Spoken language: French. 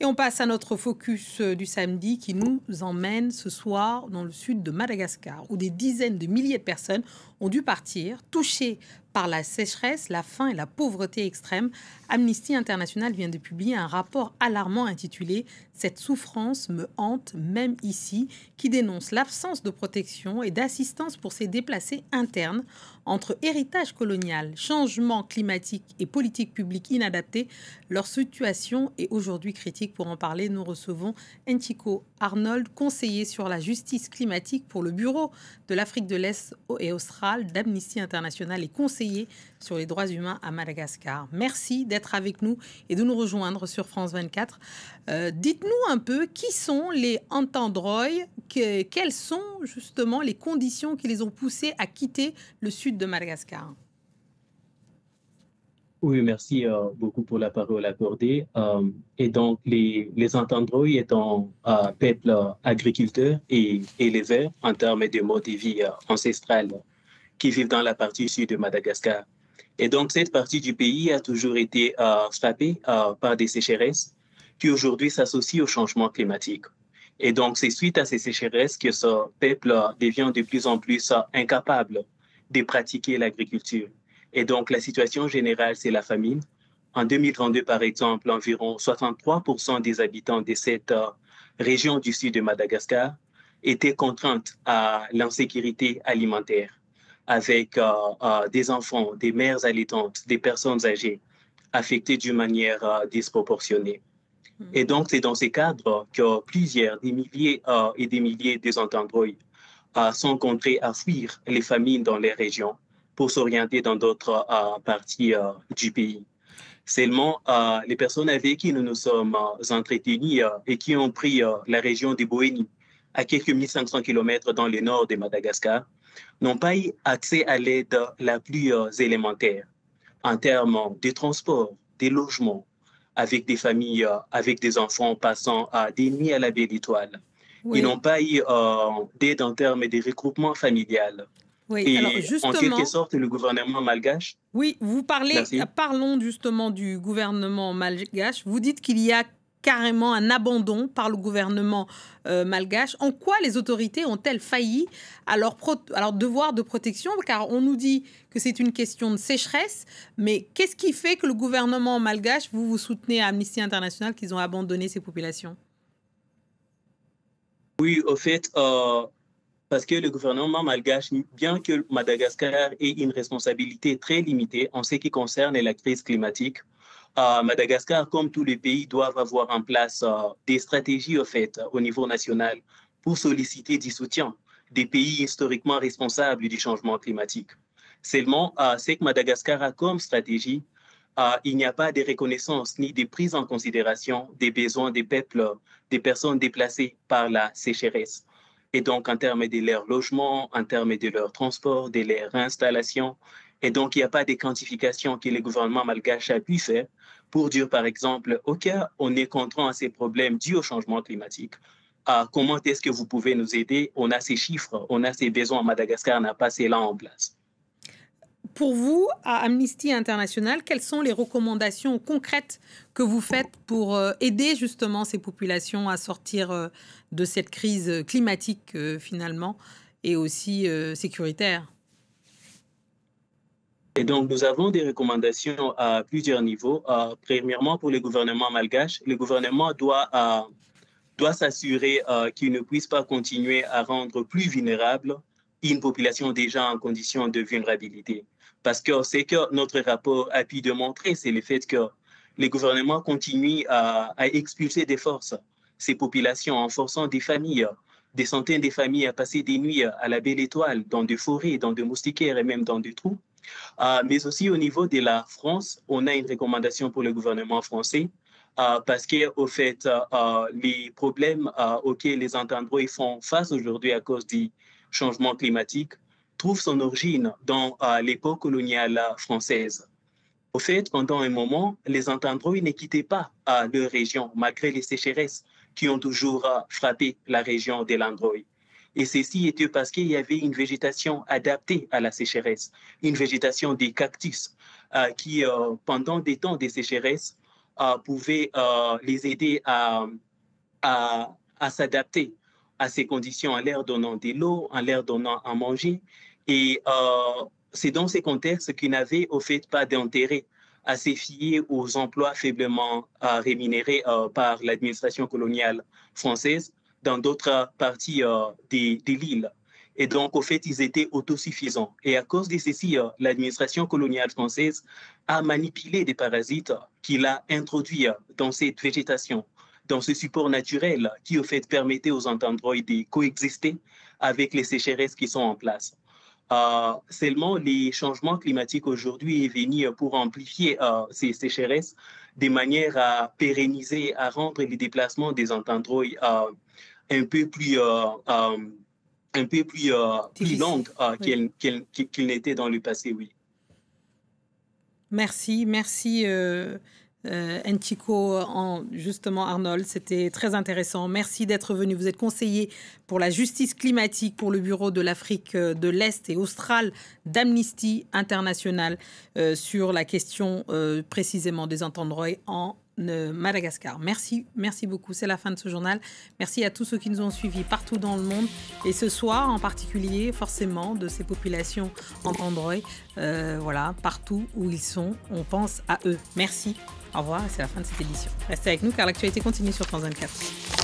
Et on passe à notre focus du samedi qui nous emmène ce soir dans le sud de Madagascar, où des dizaines de milliers de personnes ont dû partir, touchées par la sécheresse, la faim et la pauvreté extrême. Amnesty International vient de publier un rapport alarmant intitulé «Cette souffrance me hante même ici», qui dénonce l'absence de protection et d'assistance pour ces déplacés internes. Entre héritage colonial, changement climatique et politique publique inadaptée, leur situation est aujourd'hui critique. Pour en parler, nous recevons Ntiko Arnold, conseiller sur la justice climatique pour le Bureau de l'Afrique de l'Est et australe d'Amnesty International et conseiller sur les droits humains à Madagascar. Merci d'être avec nous et de nous rejoindre sur France 24. Dites-nous un peu qui sont les Antandroy, quelles sont justement les conditions qui les ont poussés à quitter le sud de Madagascar. Oui, merci beaucoup pour la parole accordée. Et donc, les Entendroy étant peuple agriculteur et éleveur en termes de mode de vie ancestral qui vivent dans la partie sud de Madagascar. Et donc, cette partie du pays a toujours été frappée par des sécheresses qui aujourd'hui s'associent au changement climatique. Et donc, c'est suite à ces sécheresses que ce peuple devient de plus en plus incapable de pratiquer l'agriculture. Et donc, la situation générale, c'est la famine. En 2022, par exemple, environ 63% des habitants de cette région du sud de Madagascar étaient contraintes à l'insécurité alimentaire, avec des enfants, des mères allaitantes, des personnes âgées affectées d'une manière disproportionnée. Et donc, c'est dans ces cadres que plusieurs, des milliers et des milliers de Entendroy sont contraints à fuir les famines dans les régions pour s'orienter dans d'autres parties du pays. Seulement, les personnes avec qui nous nous sommes entretenus et qui ont pris la région de Boénie, à quelques 1500 kilomètres dans le nord de Madagascar, n'ont pas eu accès à l'aide la plus élémentaire en termes de transport, des logements, avec des familles, avec des enfants passant des nuits à la belle étoile. Ils Oui, n'ont pas eu d'aide en termes de regroupement familial. oui. Alors Et en quelque justement, sorte, le gouvernement malgache, oui, merci. parlons justement du gouvernement malgache. Vous dites qu'il y a carrément un abandon par le gouvernement malgache. En quoi les autorités ont-elles failli à leur devoir de protection? Car on nous dit que c'est une question de sécheresse, mais qu'est-ce qui fait que le gouvernement malgache, vous soutenez à Amnesty International qu'ils ont abandonné ces populations? Oui, au fait, parce que le gouvernement malgache, bien que Madagascar ait une responsabilité très limitée en ce qui concerne la crise climatique, Madagascar, comme tous les pays, doivent avoir en place des stratégies au fait au niveau national pour solliciter du soutien des pays historiquement responsables du changement climatique. Seulement, ce que Madagascar a comme stratégie, il n'y a pas de reconnaissance ni de prise en considération des besoins des peuples, des personnes déplacées par la sécheresse. Et donc, en termes de leur logement, en termes de leur transport, de leur installation. Et donc, il n'y a pas de quantification que le gouvernement malgache a pu faire pour dire, par exemple, OK, on est contraint à ces problèmes dus au changement climatique. Comment est-ce que vous pouvez nous aider? On a ces chiffres, on a ces besoins. Madagascar n'a pas cela en place. Pour vous, à Amnesty International, quelles sont les recommandations concrètes que vous faites pour aider justement ces populations à sortir de cette crise climatique finalement et aussi sécuritaire? Et donc, nous avons des recommandations à plusieurs niveaux. Premièrement, pour le gouvernement malgache, le gouvernement doit s'assurer qu'il ne puisse pas continuer à rendre plus vulnérable une population déjà en condition de vulnérabilité. Parce que ce que notre rapport a pu démontrer, c'est le fait que les gouvernements continuent à expulser des forces ces populations en forçant des familles, des centaines de familles à passer des nuits à la belle étoile, dans des forêts, dans des moustiquaires et même dans des trous. Mais aussi au niveau de la France, on a une recommandation pour le gouvernement français parce qu'au fait, les problèmes auxquels les Entendrois font face aujourd'hui à cause du changement climatique trouvent son origine dans l'époque coloniale française. Au fait, pendant un moment, les Entendrois ne quittaient pas leur région malgré les sécheresses qui ont toujours frappé la région de l'Android. Et ceci était parce qu'il y avait une végétation adaptée à la sécheresse, une végétation des cactus qui, pendant des temps de sécheresse, pouvait les aider à s'adapter à ces conditions en leur donnant de l'eau, en leur donnant à manger. Et c'est dans ces contextes qu'ils n'avaient au fait pas d'intérêt à se fier aux emplois faiblement rémunérés par l'administration coloniale française dans d'autres parties de l'île. Et donc, au fait, ils étaient autosuffisants. Et à cause de ceci, l'administration coloniale française a manipulé des parasites qu'il a introduits dans cette végétation, dans ce support naturel qui, au fait, permettait aux entendroïdes de coexister avec les sécheresses qui sont en place. Seulement, les changements climatiques aujourd'hui sont venus pour amplifier ces sécheresses de manière à pérenniser, à rendre les déplacements des entendroïdes un peu plus plus longue oui. qu'il n'était dans le passé, oui. Merci, merci Nchiko, justement Arnold, c'était très intéressant. Merci d'être venu. Vous êtes conseiller pour la justice climatique pour le bureau de l'Afrique de l'Est et australe d'Amnesty International sur la question précisément des entendroïdes en Madagascar. Merci, merci beaucoup. C'est la fin de ce journal. Merci à tous ceux qui nous ont suivis partout dans le monde et ce soir en particulier, forcément, de ces populations entendroïdes. Voilà, partout où ils sont, on pense à eux. Merci. Au revoir, c'est la fin de cette édition. Restez avec nous car l'actualité continue sur France 24.